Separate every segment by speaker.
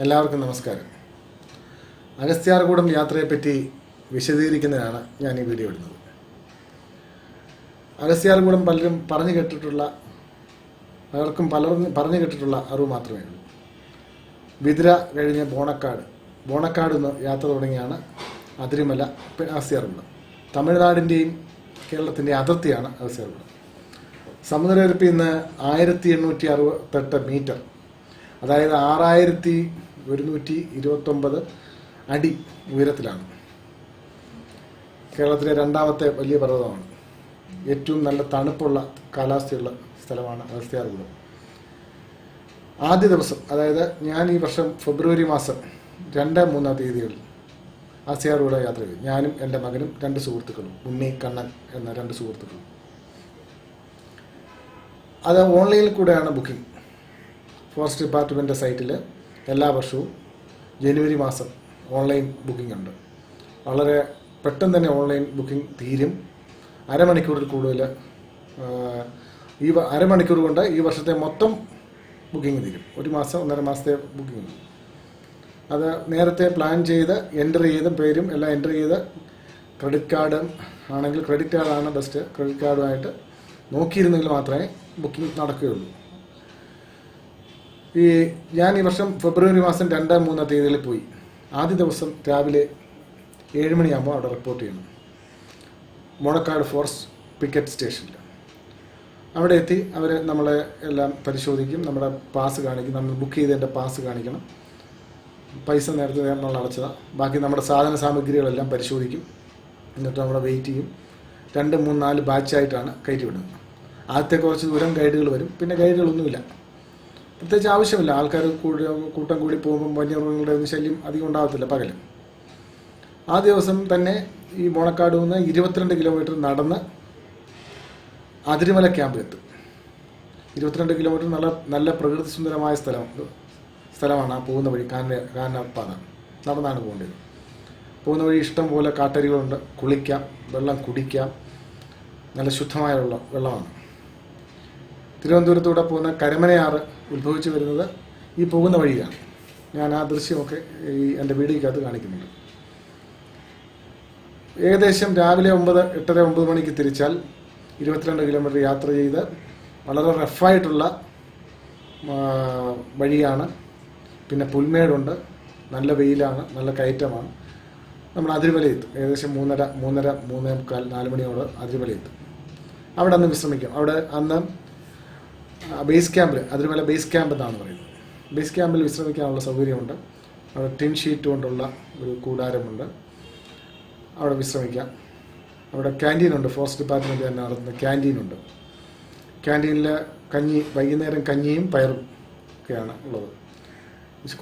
Speaker 1: എല്ലാവർക്കും നമസ്കാരം. അഗസ്ത്യാർകൂടം യാത്രയെപ്പറ്റി വിശദീകരിക്കുന്നതാണ് ഞാൻ ഈ വീഡിയോ ഇടുന്നത്. അഗസ്ത്യാർകൂടം പലരും പറഞ്ഞു കേട്ടിട്ടുള്ള അറിവ് മാത്രമേ ഉള്ളൂ. വിതുര കഴിഞ്ഞ് ബോണക്കാട് നിന്ന് യാത്ര തുടങ്ങിയാണ് അതിരിമല അഗസ്ത്യാർകൂടം. തമിഴ്നാടിൻ്റെയും കേരളത്തിൻ്റെയും അതിർത്തിയാണ് അഗസ്ത്യാർകൂടം. സമുദ്രനിരപ്പിൽ നിന്ന് 1868 മീറ്റർ, അതായത് 6129 അടി ഉയരത്തിലാണ്. കേരളത്തിലെ രണ്ടാമത്തെ വലിയ പർവ്വതമാണ്. ഏറ്റവും നല്ല തണുപ്പുള്ള കാലാവസ്ഥയുള്ള സ്ഥലമാണ് അഗസ്ത്യാർകൂടം. ആദ്യ ദിവസം, അതായത് ഞാൻ ഈ വർഷം ഫെബ്രുവരി മാസം 2-3 തീയതികളിൽ അഗസ്ത്യാർകൂടം യാത്ര ചെയ്തു. ഞാനും എൻ്റെ മകനും 2 സുഹൃത്തുക്കളും, ഉണ്ണി, കണ്ണൻ എന്ന 2 സുഹൃത്തുക്കളും. അത് ഓൺലൈനിൽ കൂടെയാണ് ബുക്കിംഗ്. ഫോറസ്റ്റ് ഡിപ്പാർട്ട്മെൻ്റ് സൈറ്റിൽ എല്ലാ വർഷവും ജനുവരി മാസം ഓൺലൈൻ ബുക്കിംഗ് ഉണ്ട്. വളരെ പെട്ടെന്ന് തന്നെ ഓൺലൈൻ ബുക്കിംഗ് തീരും. അരമണിക്കൂറിൽ കൂടുതൽ അരമണിക്കൂർ കൊണ്ട് ഈ വർഷത്തെ മൊത്തം ബുക്കിംഗ് തീരും. 1 മാസം 1.5 മാസത്തെ ബുക്കിംഗ്. അത് നേരത്തെ പ്ലാൻ ചെയ്ത് എൻ്റർ ചെയ്ത് പേരും എല്ലാം എൻ്റർ ചെയ്ത് ക്രെഡിറ്റ് കാർഡ് ആണെങ്കിൽ ക്രെഡിറ്റ് കാർഡാണ് ബെസ്റ്റ്. ക്രെഡിറ്റ് കാർഡുമായിട്ട് നോക്കിയിരുന്നെങ്കിൽ മാത്രമേ ബുക്കിംഗ് നടക്കുകയുള്ളൂ. ഞാൻ ഈ വർഷം ഫെബ്രുവരി മാസം 2-3 തീയതികളിൽ പോയി. ആദ്യ ദിവസം രാവിലെ 7 മണിയാകുമ്പോൾ അവിടെ റിപ്പോർട്ട് ചെയ്യണം, ബോണക്കാട് ഫോറസ്റ്റ് പിക്കറ്റ് സ്റ്റേഷനിൽ. അവിടെ എത്തി അവർ നമ്മളെ എല്ലാം പരിശോധിക്കും. നമ്മുടെ പാസ് കാണിക്കും. നമ്മൾ ബുക്ക് ചെയ്തതിൻ്റെ പാസ് കാണിക്കണം. പൈസ നേരത്തെ നമ്മൾ അടച്ചതാണ്. ബാക്കി നമ്മുടെ സാധന സാമഗ്രികളെല്ലാം പരിശോധിക്കും. എന്നിട്ട് നമ്മളെ വെയിറ്റ് ചെയ്യും. 2, 3, 4 ബാച്ചായിട്ടാണ് കയറ്റി വിടുന്നത്. ആദ്യത്തെ കുറച്ച് ദൂരം ഗൈഡുകൾ വരും. പിന്നെ ഗൈഡുകളൊന്നുമില്ല, പ്രത്യേകിച്ച് ആവശ്യമില്ല. ആൾക്കാർ കൂട്ടം കൂടി പോകുമ്പം വന്യമൃഗങ്ങളുടെ ശല്യം അധികം ഉണ്ടാകത്തില്ല പകലും. ആ ദിവസം തന്നെ ഈ ബോണക്കാട് നിന്ന് 22 കിലോമീറ്റർ നടന്ന് അതിരിമല ക്യാമ്പിലെത്തും. 22 കിലോമീറ്റർ നല്ല പ്രകൃതി സുന്ദരമായ സ്ഥലമാണ്. ആ പോകുന്ന വഴി കാനപ്പാത നടന്നാണ് പോകേണ്ടത്. പോകുന്ന വഴി ഇഷ്ടം പോലെ കാട്ടരികളുണ്ട്. കുളിക്കാം, വെള്ളം കുടിക്കാം. നല്ല ശുദ്ധമായ വെള്ളമാണ്. തിരുവനന്തപുരത്തൂടെ പോകുന്ന കരമനയാറ് ഉത്ഭവിച്ചു വരുന്നത് ഈ പോകുന്ന വഴിയാണ്. ഞാൻ ആ ദൃശ്യമൊക്കെ എൻ്റെ വീഡിയോക്കകത്ത് കാണിക്കുന്നുണ്ട്. ഏകദേശം രാവിലെ 8:30-9 മണിക്ക് തിരിച്ചാൽ 22 കിലോമീറ്റർ യാത്ര ചെയ്ത് വളരെ റഫായിട്ടുള്ള വഴിയാണ്. പിന്നെ പുൽമേടുണ്ട്, നല്ല വെയിലാണ്, നല്ല കയറ്റമാണ്. നമ്മൾ അതിരിമലയെത്തും. ഏകദേശം 3:30-3:45-4 മണിയോട് അതിരിമലയെത്തും. അവിടെ അന്ന് വിശ്രമിക്കും. അവിടെ അന്ന് ബേസ് ക്യാമ്പിൽ, അതിരിമല ബേസ് ക്യാമ്പ് എന്നാണ് പറയുന്നത്. ബേസ് ക്യാമ്പിൽ വിശ്രമിക്കാനുള്ള സൗകര്യമുണ്ട്. അവിടെ ടിൻ ഷീറ്റ് കൊണ്ടുള്ള ഒരു കൂടാരമുണ്ട്. അവിടെ വിശ്രമിക്കാം. അവിടെ ക്യാൻറ്റീനുണ്ട്. ഫോറസ്റ്റ് ഡിപ്പാർട്ട്മെൻറ്റ് തന്നെ നടത്തുന്ന ക്യാൻറ്റീനുണ്ട്. ക്യാൻറ്റീനിൽ വൈകുന്നേരം കഞ്ഞിയും പയറും ഒക്കെയാണ് ഉള്ളത്.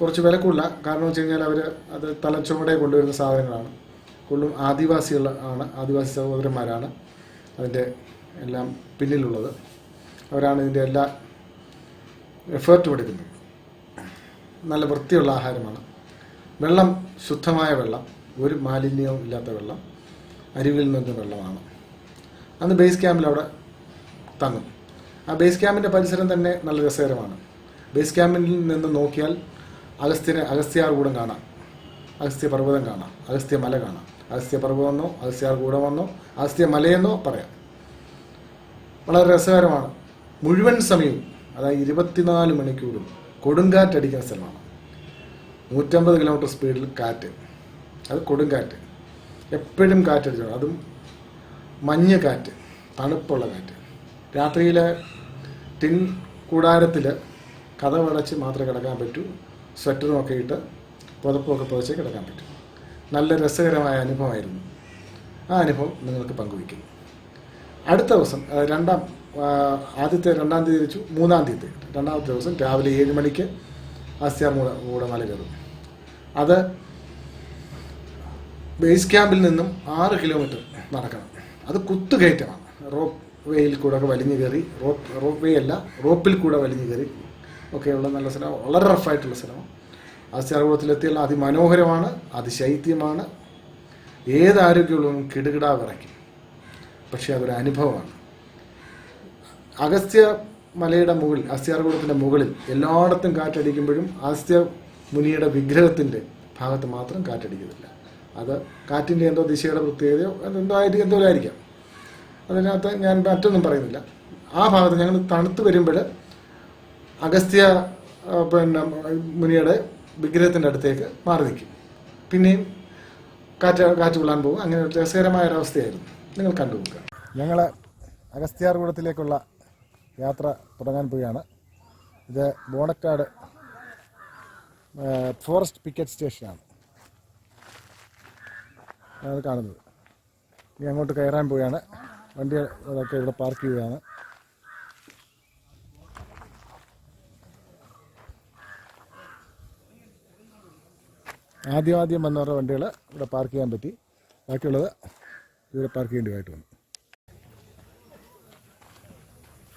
Speaker 1: കുറച്ച് വില കൂടുതല. കാരണം വെച്ച് കഴിഞ്ഞാൽ അവർ അത് തലച്ചുമടെ കൊണ്ടുവരുന്ന സാധനങ്ങളാണ്. കൂടുതലും ആദിവാസി സഹോദരന്മാരാണ് അതിൻ്റെ എല്ലാം പിന്നിലുള്ളത്. അവരാണ് ഇതിൻ്റെ എല്ലാ എഫേർട്ടും എടുക്കുന്നത്. നല്ല വൃത്തിയുള്ള ആഹാരമാണ്. വെള്ളം ശുദ്ധമായ വെള്ളം, ഒരു മാലിന്യവും ഇല്ലാത്ത വെള്ളം, അരുവിയിൽ നിന്ന് വെള്ളമാണ്. അന്ന് ബേസ് ക്യാമ്പിൽ അവിടെ തങ്ങും. ആ ബേസ് ക്യാമ്പിൻ്റെ പരിസരം തന്നെ നല്ല രസകരമാണ്. ബേസ് ക്യാമ്പിൽ നിന്ന് നോക്കിയാൽ അഗസ്ത്യാർകൂടം കാണാം, അഗസ്ത്യ പർവ്വതം കാണാം, അഗസ്ത്യ മല കാണാം. അഗസ്ത്യ പർവ്വതമെന്നോ അഗസ്ത്യാർകൂടമെന്നോ അഗസ്ത്യ മലയെന്നോ പറയാം. വളരെ രസകരമാണ്. മുഴുവൻ സമയവും, അതായത് 24 മണിക്കൂറും കൊടുങ്കാറ്റടിക്കുന്ന സ്ഥലമാണ്. 150 കിലോമീറ്റർ സ്പീഡിൽ കാറ്റ്. അത് കൊടുങ്കാറ്റ്. എപ്പോഴും കാറ്റടിച്ചു. അതും മഞ്ഞ് കാറ്റ്, തണുപ്പുള്ള കാറ്റ്. രാത്രിയിലെ ടിൻ കൂടാരത്തിൽ കതകടച്ച് മാത്രമേ കിടക്കാൻ പറ്റൂ. സ്വെറ്ററുമൊക്കെ ഇട്ട് പുതപ്പൊക്കെ പുതച്ച് കിടക്കാൻ പറ്റും. നല്ല രസകരമായ അനുഭവമായിരുന്നു. ആ അനുഭവം നിങ്ങൾക്ക് പങ്കുവയ്ക്കുന്നു. അടുത്ത ദിവസം ആദ്യത്തെ 2-ാം തീയതി വെച്ചു 3-ാം തീയതി, 2ാമത്തെ ദിവസം രാവിലെ 7 മണിക്ക് അഗസ്ത്യാർകൂടം മല കയറും. അത് ബേസ് ക്യാമ്പിൽ നിന്നും 6 കിലോമീറ്റർ നടക്കണം. അത് കുത്തുകയറ്റമാണ്. റോപ്പ് വേയിൽ കൂടെ ഒക്കെ വലിഞ്ഞു കയറി, റോപ്പ് വേ അല്ല, റോപ്പിൽ കൂടെ വലിഞ്ഞു കയറി ഒക്കെയുള്ള നല്ല സ്ഥലമാണ്. വളരെ റഫായിട്ടുള്ള സ്ഥലമാണ്. അഗസ്ത്യാർകൂടത്തിലെത്തിയാൽ അതിമനോഹരമാണ്, അതിശൈത്യമാണ്. ഏത് ആരോഗ്യമുള്ളവരും കിടുകിടാ വിറയ്ക്കും. പക്ഷേ അതൊരു അനുഭവമാണ്. അഗസ്ത്യ മലയുടെ മുകളിൽ, അഗസ്ത്യാർകൂടത്തിൻ്റെ മുകളിൽ എല്ലായിടത്തും കാറ്റടിക്കുമ്പോഴും അഗസ്ത്യ മുനിയുടെ വിഗ്രഹത്തിൻ്റെ ഭാഗത്ത് മാത്രം കാറ്റടിക്കുന്നില്ല. അത് കാറ്റിൻ്റെ എന്തോ ദിശയുടെ പ്രത്യേകതയോ എന്തോ ആയിരിക്കാം. അതിനകത്ത് ഞാൻ മറ്റൊന്നും പറയുന്നില്ല. ആ ഭാഗത്ത് ഞങ്ങൾ തണുത്ത് വരുമ്പോൾ അഗസ്ത്യ മുനിയുടെ വിഗ്രഹത്തിൻ്റെ അടുത്തേക്ക് മാറി നിൽക്കും. പിന്നെയും കാറ്റ് കൊള്ളാൻ പോകും. അങ്ങനെ ഒരു രസകരമായ ഒരവസ്ഥയായിരുന്നു. നിങ്ങൾ കണ്ടുപോകുക. ഞങ്ങൾ അഗസ്ത്യാർകൂടത്തിലേക്കുള്ള യാത്ര തുടങ്ങാൻ പോവുകയാണ്. ഇത് ബോണക്കാട് ഫോറസ്റ്റ് പിക്കറ്റ് സ്റ്റേഷനാണ് അത് കാണുന്നത്. ഇനി അങ്ങോട്ട് കയറാൻ പോവുകയാണ്. വണ്ടി അതൊക്കെ ഇവിടെ പാർക്ക് ചെയ്യുകയാണ്. ആദ്യം വന്നവരുടെ വണ്ടികൾ ഇവിടെ പാർക്ക് ചെയ്യാൻ പറ്റി. ബാക്കിയുള്ളത് ഇവിടെ പാർക്ക് ചെയ്യേണ്ടതായിട്ട് വന്നു.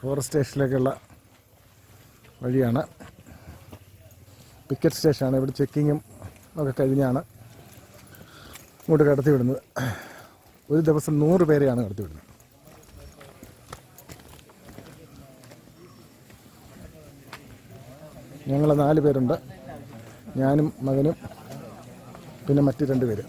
Speaker 1: ഫോറസ്റ്റ് സ്റ്റേഷനിലേക്കുള്ള വഴിയാണ്. പിക്കറ്റ് സ്റ്റേഷനാണ്. ഇവിടെ ചെക്കിങ്ങും ഒക്കെ കഴിഞ്ഞാണ് ഇങ്ങോട്ട് കടത്തി വിടുന്നത്. ഒരു ദിവസം 100 പേരെയാണ് കടത്തി വിടുന്നത്. ഞങ്ങൾ 4 പേരുണ്ട്. ഞാനും മകനും പിന്നെ മറ്റ് 2 പേര്.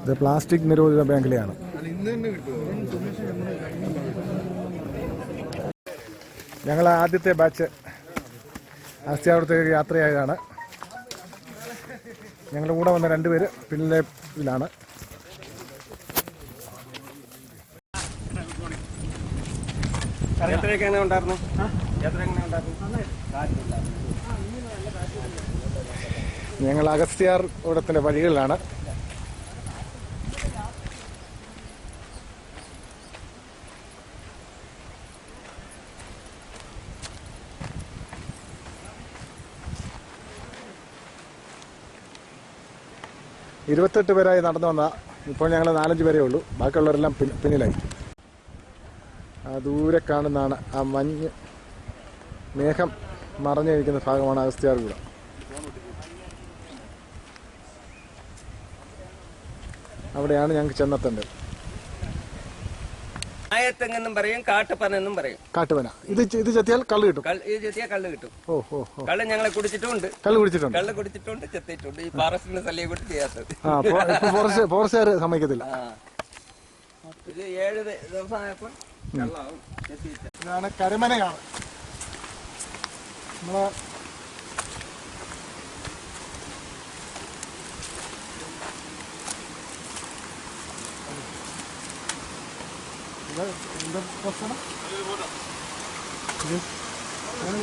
Speaker 1: ഇത് പ്ലാസ്റ്റിക് നിരോധിത മേഖലയാണ്. ഞങ്ങൾ ആദ്യത്തെ ബാച്ച് അഗസ്ത്യാർകൂടത്തേക്ക് യാത്രയായതാണ്. ഞങ്ങളുടെ കൂടെ വന്ന 2 പേര് പിന്നിലെ ഇതിലാണ്. ഞങ്ങൾ അഗസ്ത്യാർകൂടത്തിന്റെ വഴികളിലാണ്. ഇരുപത്തെട്ട് പേരായി നടന്നു വന്ന ഇപ്പോൾ ഞങ്ങൾ 4-5 പേരേ ഉള്ളൂ. ബാക്കിയുള്ളവരെല്ലാം പിന്നിലായി. ദൂരെ കാണുന്നതാണ് ആ മഞ്ഞ് മേഘം മറഞ്ഞിരിക്കുന്ന ഭാഗമാണ് അഗസ്ത്യാർകൂടം. അവിടെയാണ് ഞങ്ങൾക്ക് ചെന്നെത്തേണ്ടത്.
Speaker 2: ആയത്തെങ്ങെന്നും പറയും, കാട്ടുപനെന്നും പറയും.
Speaker 1: കാട്ടുപന ഇത് ചെത്തിയാൽ കള്ള് കിട്ടും.
Speaker 2: ഇത് ചെത്തിയാൽ കള്ള് കിട്ടും.
Speaker 1: കള്ള്
Speaker 2: ഞങ്ങളെ കുടിച്ചിട്ടുണ്ട്.
Speaker 1: കള്ള്
Speaker 2: കുടിച്ചിട്ടുണ്ട്, ചെത്തിയിട്ടുണ്ട്. ഈ ഫോറസ്റ്റിന്റെ ശല്യം കൂടി ചെയ്യാത്തത്.
Speaker 1: ഫോറസ്റ്റുകാർ സമ്മതിക്കത്തില്ല.
Speaker 2: ഇത് 7 ദിവസമായപ്പോൾ
Speaker 1: ഇതാണ് കരമനയാണ്. നമ്മള്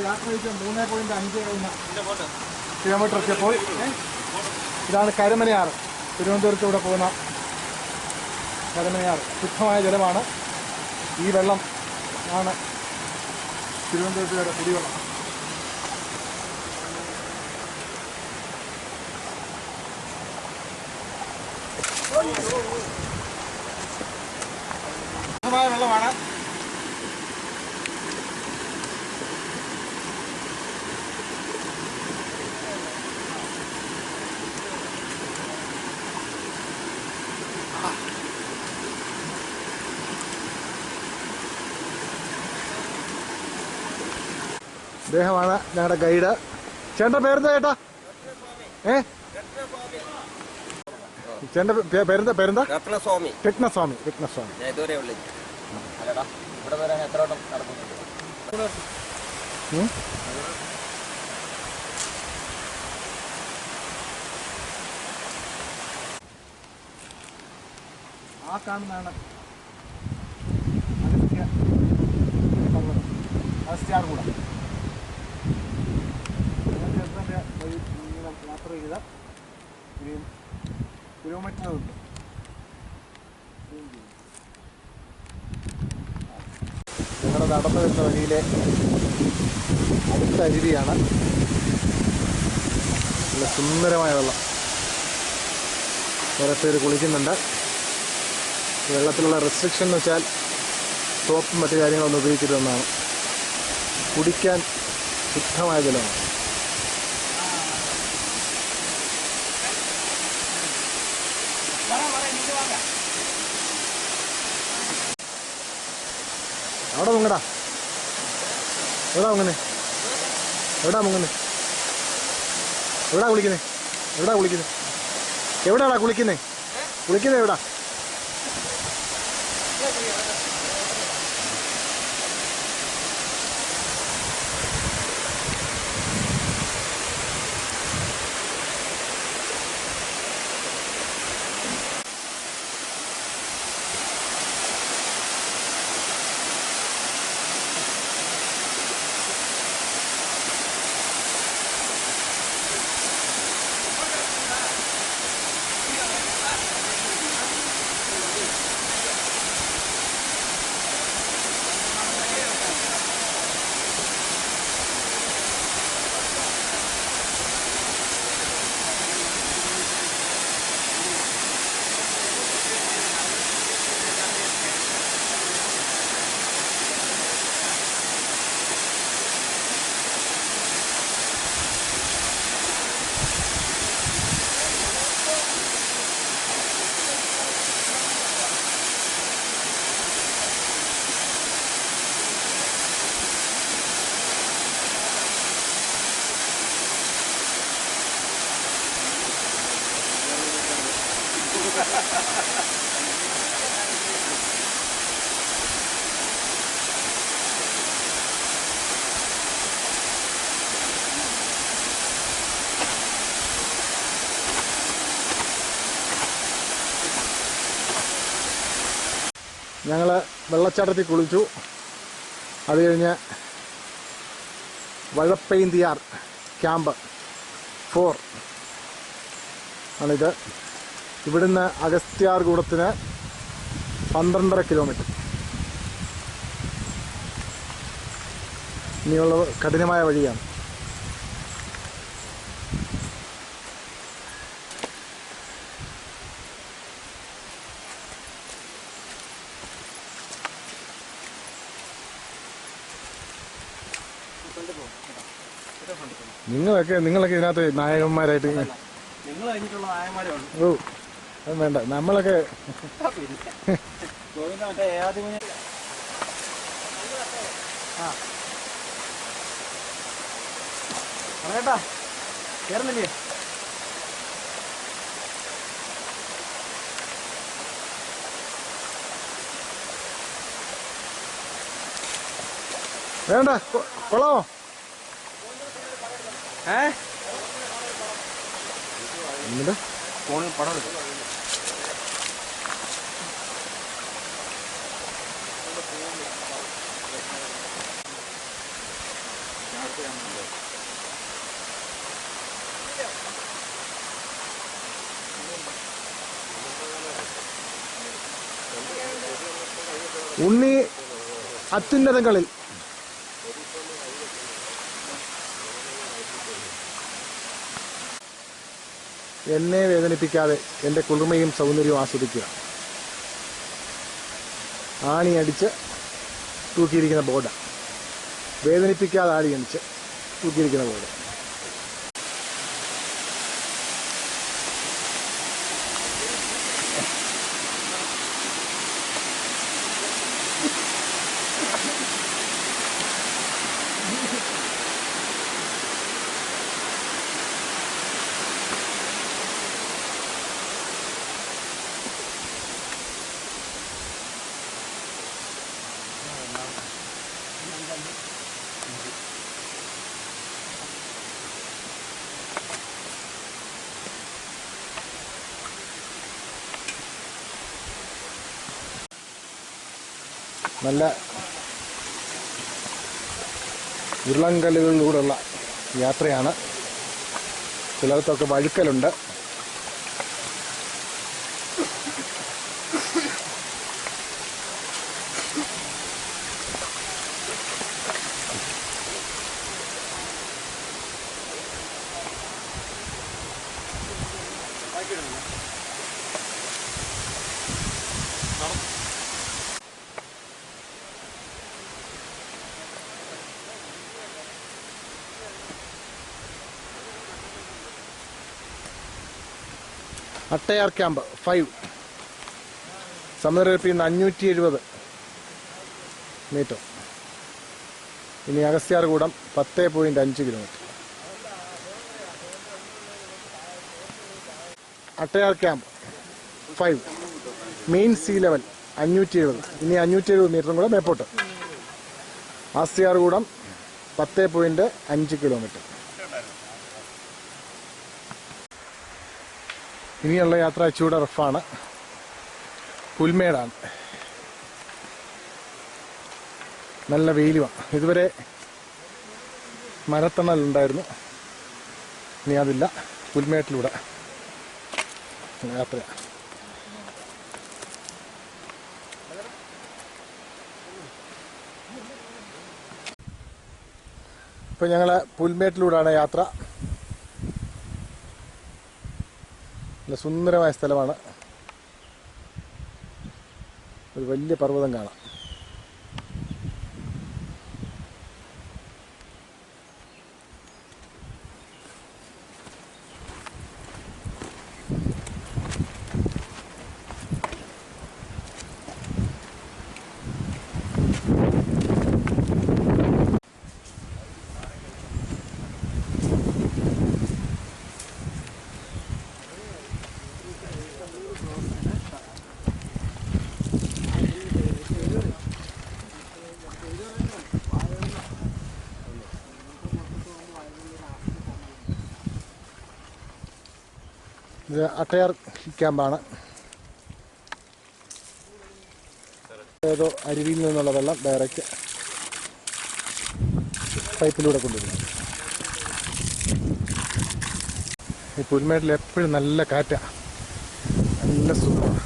Speaker 1: യാത്ര ചെയ്ത് 3.5 കിലോമീറ്റർ എത്തിയപ്പോൾ ഇതാണ് കരമനയാറ്. തിരുവനന്തപുരത്തൂടെ പോകുന്ന കരമനയാറ് ശുദ്ധമായ ജലമാണ്. ഈ വെള്ളം ആണ് തിരുവനന്തപുരത്തുകാരുടെ കുടിവെള്ളം. ശുദ്ധമായ വെള്ളമാണ്. അദ്ദേഹമാണ് ഞങ്ങളുടെ ഗൈഡ്. ചേട്ടൻ്റെ പേരെന്താ ചേട്ടാ? ചേട്ടൻ്റെ പേരെന്താ? രത്നസ്വാമി. ആ കാണുന്നതാണ് അഗസ്ത്യാർകൂടം. യാത്ര ചെയ്ത കിലോമീറ്ററുകളുണ്ട്. ഞങ്ങളുടെ നടന്നു വരുന്ന വഴിയിലെ അടുത്ത അരുവിയാണ്. നല്ല സുന്ദരമായ വെള്ളം. കുറേ പേര് കുളിക്കുന്നുണ്ട്. വെള്ളത്തിലുള്ള റെസ്ട്രിക്ഷൻ എന്ന് വെച്ചാൽ സോപ്പും മറ്റു കാര്യങ്ങളൊന്നും ഉപയോഗിക്കരുതെന്നാണ്. കുടിക്കാൻ ശുദ്ധമായ ജലമാണ്. അവിടെ മുങ്ങടാ. എവിടാ മുങ്ങുന്നേ? എവിടാ മുങ്ങുന്നേ? എവിടാ കുളിക്കുന്നേ? എവിടാ കുളിക്കുന്നേ? എവിടാടാ കുളിക്കുന്നേ? കുളിക്കുന്നേ എവിടാ? ഞങ്ങൾ വെള്ളച്ചാട്ടത്തിൽ കുളിച്ചു. അത് കഴിഞ്ഞ് വഴപ്പൈന്തിയാർ ക്യാമ്പ് 4 ആണിത്. ഇവിടുന്ന് അഗസ്ത്യാർകൂടത്തിന് 12.5 കിലോമീറ്റർ. ഇനിയുള്ള കഠിനമായ വഴിയാണ്. നിങ്ങളൊക്കെ ഇതിനകത്ത് നായകന്മാരായിട്ട് ഓ അത് വേണ്ട. നമ്മളൊക്കെ
Speaker 3: കേറുന്നില്ലേ?
Speaker 1: വേണ്ട. കൊള്ളാമോ? എന്നിട്ട്
Speaker 2: ഫോണിൽ പടം എടുക്കും.
Speaker 1: ഉണ്ണി അത്യുന്നതങ്ങളിൽ. എന്നെ വേദനിപ്പിക്കാതെ എൻ്റെ കുളിർമയും സൗന്ദര്യവും ആസ്വദിക്കുക. ആണി അടിച്ച് തൂക്കിയിരിക്കുന്ന ബോർഡ്, വേദനിപ്പിക്കാതെ ആണി അടിച്ച് തൂക്കിയിരിക്കുന്ന ബോർഡ്. നല്ല ഉരുളങ്കല്ലുകളിലൂടെയുള്ള യാത്രയാണ്. ചിലർക്കൊക്കെ വഴുക്കലുണ്ട്. അട്ടയാർ ക്യാമ്പ് 5 സമുദ്രനിരപ്പിൽ നിന്ന് 570 മീറ്റർ. ഇനി Agasthyarkoodam 10.5 kilometre. Attayar camp 5 mean sea level 570. ഇനി 570 മീറ്ററും കൂടെ മേപ്പോട്ട്. ആസ്തിയാർകൂടം 10.5 കിലോമീറ്റർ. ഇനിയുള്ള യാത്ര ഇച്ചിരി റഫാണ്. പുൽമേടാണ്, നല്ല വെയിലുമാണ്. ഇതുവരെ മരത്തണലുണ്ടായിരുന്നു, ഇനി അതില്ല. പുൽമേട്ടിലൂടെ യാത്ര. ഇപ്പം ഞങ്ങൾ പുൽമേട്ടിലൂടെയാണ് യാത്ര. നല്ല സുന്ദരമായ സ്ഥലമാണ്. ഒരു വലിയ പർവ്വതം കാണാം. ഇത് അട്ടയാർ ക്യാമ്പാണ്. ഏതോ അരുവിയിൽ നിന്നുള്ള വെള്ളം ഡയറക്റ്റ് പൈപ്പിലൂടെ കൊണ്ടുവരുന്നു. ഈ പുൽമേട്ടിൽ എപ്പോഴും നല്ല കാറ്റാണ്, നല്ല സുഖമാണ്.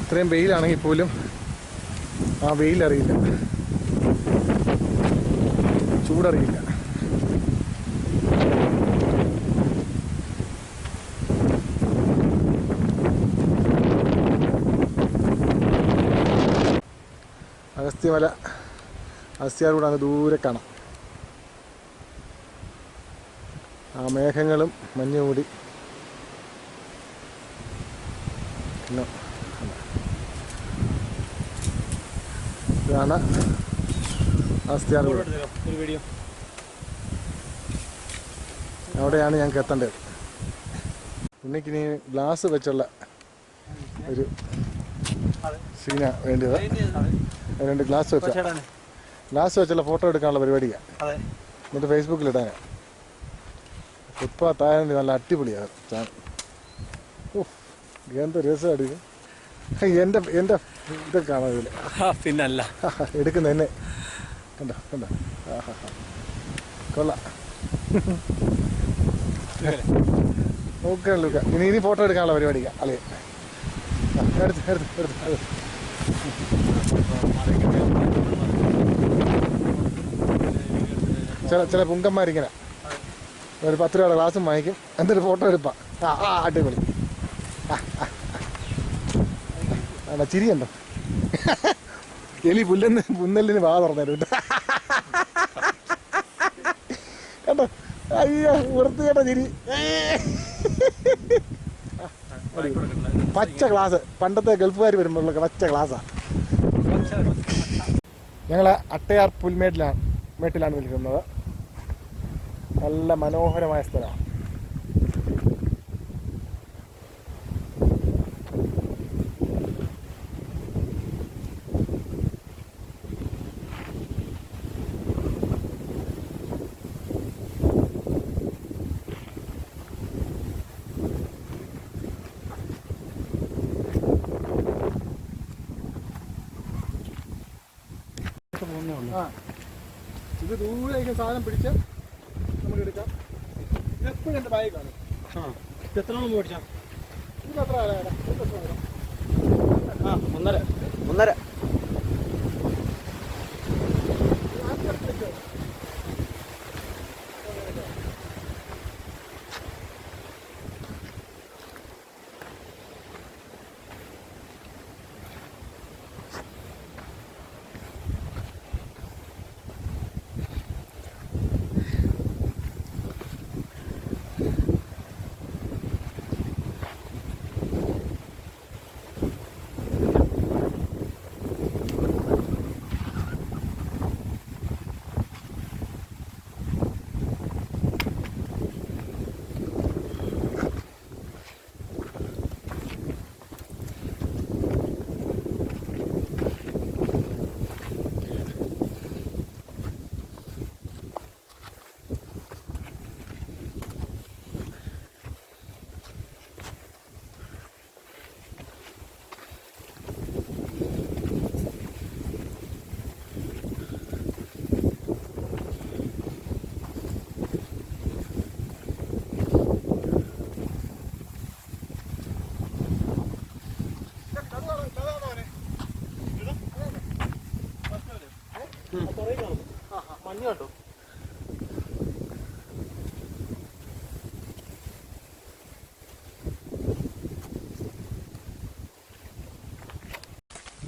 Speaker 1: ഇത്രയും വെയിലാണെങ്കിൽ പോലും ആ വെയിലറിയില്ല, ചൂടറിയില്ല. അഗസ്ത്യമല, അഗസ്ത്യാർകൂടം അങ്ങ് ദൂരെ കാണാം. ആ മേഘങ്ങളും മഞ്ഞ് മൂടി. പിന്നെ ഇതാണ് അഗസ്ത്യാർകൂടം. അവിടെയാണ് ഞങ്ങൾക്ക് എത്തേണ്ടത്. ഉണ്ണിക്കിനി ഗ്ലാസ് വെച്ചുള്ള ഒരു സീന വേണ്ടത്. 2 ഗ്ലാസ് വെച്ചുള്ള ഫോട്ടോ എടുക്കാനുള്ള പരിപാടിയാണ്. എന്നിട്ട് ഫേസ്ബുക്കിൽ ഇടാനാണ്. ഫുട്പാത്ത് ആയതുകൊണ്ട് നല്ല അടിപൊളിയാണ്. എന്ത് രസമാണ് ഇത്. എൻ്റെ ഇതൊക്കെ കാണാം ഇതിൽ.
Speaker 2: പിന്നല്ല
Speaker 1: എടുക്കുന്ന എന്നെ കണ്ടോ കണ്ടോ. കൊള്ളാം. നോക്കാണല്ലോ. ഇനി ഫോട്ടോ എടുക്കാനുള്ള പരിപാടിയാണ്. അല്ലേ എടുത്ത് ചില പുങ്കന്മാരിങ്ങനെ ഒരു 10 രൂപയുടെ ഗ്ലാസും വാങ്ങിക്കും, എന്നിട്ട് ഫോട്ടോ എടുപ്പാം. അടിപൊളി. ചിരിയുണ്ടോ? എലി പുന്നലിന് വാ തുറന്നേരും കേട്ടോ. അയ്യോ വൃത്തികേട്ട ചിരി. പച്ച ഗ്ലാസ്, പണ്ടത്തെ ഗൾഫുകാർ വരുമ്പോഴുള്ള പച്ച ഗ്ലാസ്സാണ്. ഞങ്ങൾ അട്ടയാർ മേട്ടിലാണ് നിൽക്കുന്നത്. നല്ല മനോഹരമായ സ്ഥലമാണ്. ഇത് ദൂരേക്കും സാധനം പിടിച്ച് നമുക്ക് എടുക്കാം. ഇതെപ്പോഴും എൻ്റെ ബാഗ് കാണും.
Speaker 3: എത്ര മേടിച്ചാ?
Speaker 1: ഇത് അത്ര ആരാ?
Speaker 3: 1.5.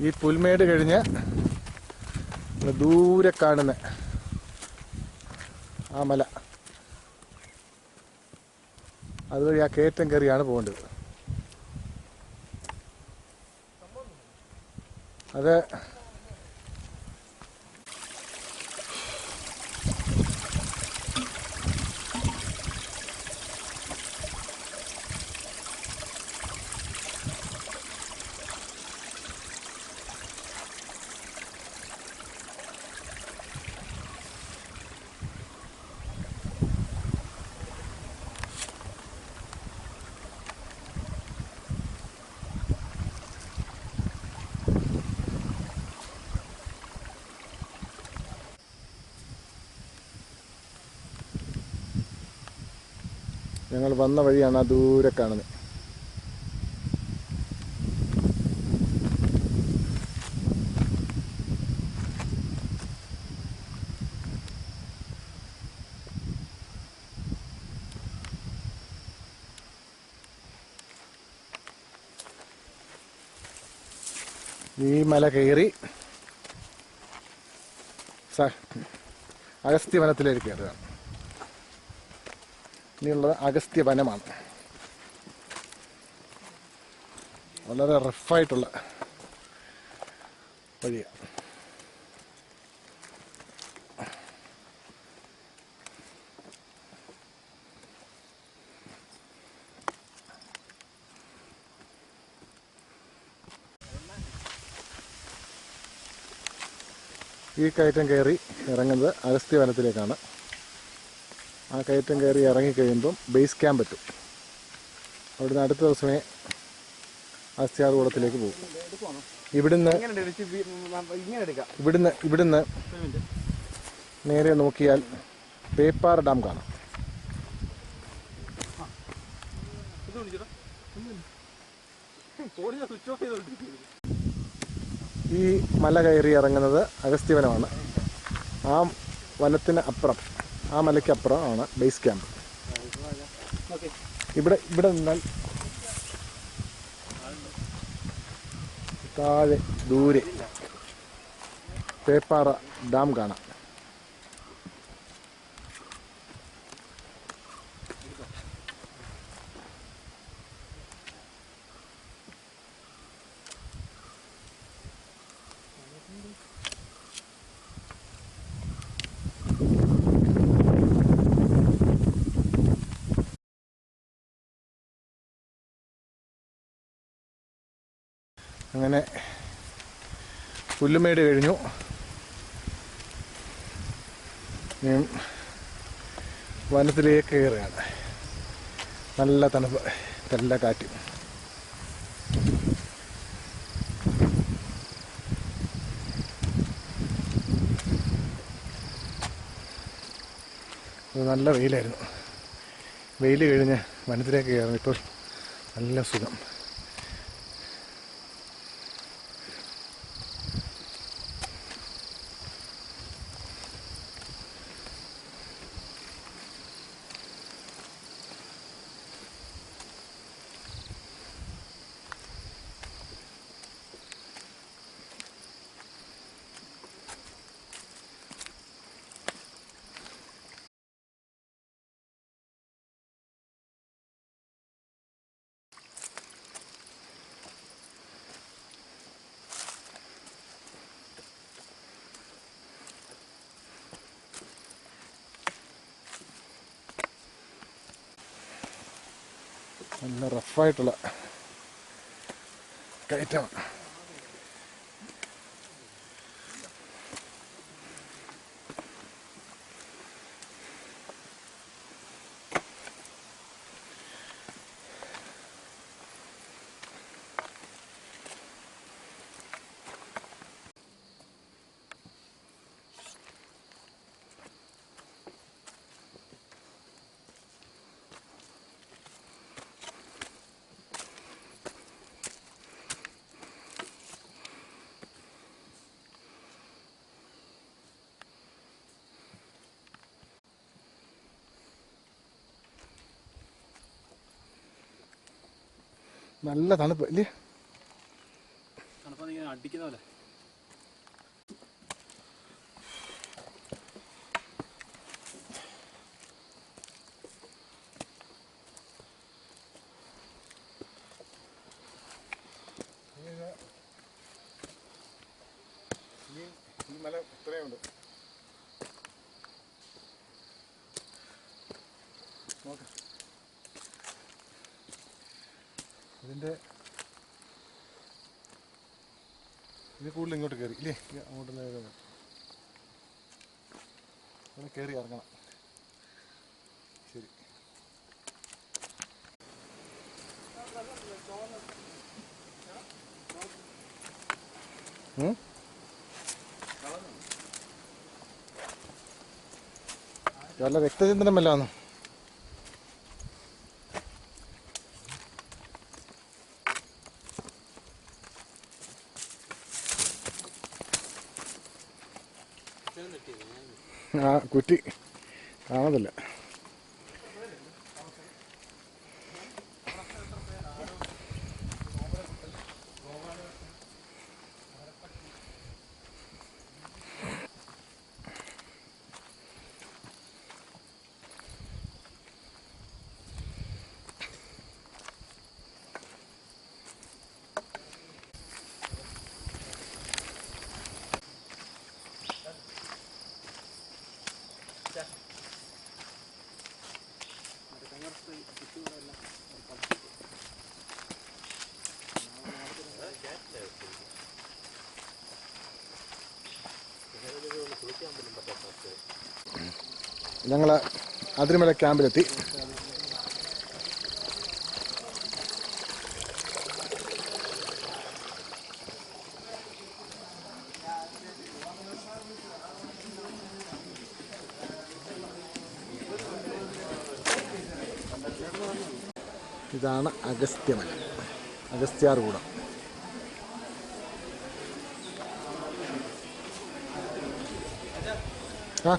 Speaker 1: ഈ പുൽമേട് കഴിഞ്ഞ് ദൂരെ കാണുന്ന ആ മല, അതുവഴി ആ കയറ്റം കയറിയാണ് പോകേണ്ടത്. അത് ഞങ്ങൾ വന്ന വഴിയാണ് ആ ദൂരെ കാണുന്നത്. ഈ മല കയറി അഗസ്ത്യ വനത്തിലേക്ക് കയറുകയാണ്. ഇനിയുള്ളത് അഗസ്ത്യ വനമാണ്. വളരെ റഫായിട്ടുള്ള വഴിയാണ്. ഈ കയറ്റം കയറി ഇറങ്ങുന്നത് അഗസ്ത്യ വനത്തിലേക്കാണ്. ആ കയറ്റം കയറി ഇറങ്ങിക്കഴിയുമ്പം ബേസ് ക്യാമ്പ് എത്തും. അവിടുന്ന് അടുത്ത ദിവസമേ അഗസ്ത്യാർകൂടത്തിലേക്ക് പോകും. ഇവിടുന്ന് നേരെ നോക്കിയാൽ പേപ്പാറ ഡാം കാണാം. ഈ മല കയറി ഇറങ്ങുന്നത് അഗസ്ത്യവനമാണ്. ആ വനത്തിന് അപ്പുറം, ആ മലയ്ക്കപ്പുറം ആണ് ബേസ് ക്യാമ്പ്. ഇവിടെ നിന്നാൽ താഴെ ദൂരെ പേപ്പാറ ഡാം കാണാം. അങ്ങനെ പുല്ലുമേട് കഴിഞ്ഞു. വനത്തിലേക്ക് കയറുകയാണ്. നല്ല തണുപ്പ്, നല്ല കാറ്റ്. നല്ല വെയിലായിരുന്നു. വെയിൽ കഴിഞ്ഞ് വനത്തിലേക്ക് കയറുന്നു. ഇപ്പോൾ നല്ല സുഖം. നല്ല റഫായിട്ടുള്ള കയറ്റമാണ്. നല്ല തണുപ്പ് ഇല്ലേ?
Speaker 3: ഇടിക്കുന്ന പോലെ.
Speaker 1: ഈ മല ഇത്രയുണ്ട്. നോക്കാം. ഇതിൻ്റെ ഇത് കൂടുതൽ ഇങ്ങോട്ട് കയറി ഇല്ലേ? അങ്ങോട്ട് നേരെ ഇവിടെ കയറി ഇറങ്ങണം. ശരി. വല്ല രക്തചിന്തനം വല്ലാന്ന്. ആ കുറ്റി കാണത്തില്ല. ഞങ്ങൾ അതിരമല ക്യാമ്പിലെത്തി. ഇതാണ് അഗസ്ത്യമല, അഗസ്ത്യാർകൂടം. ആ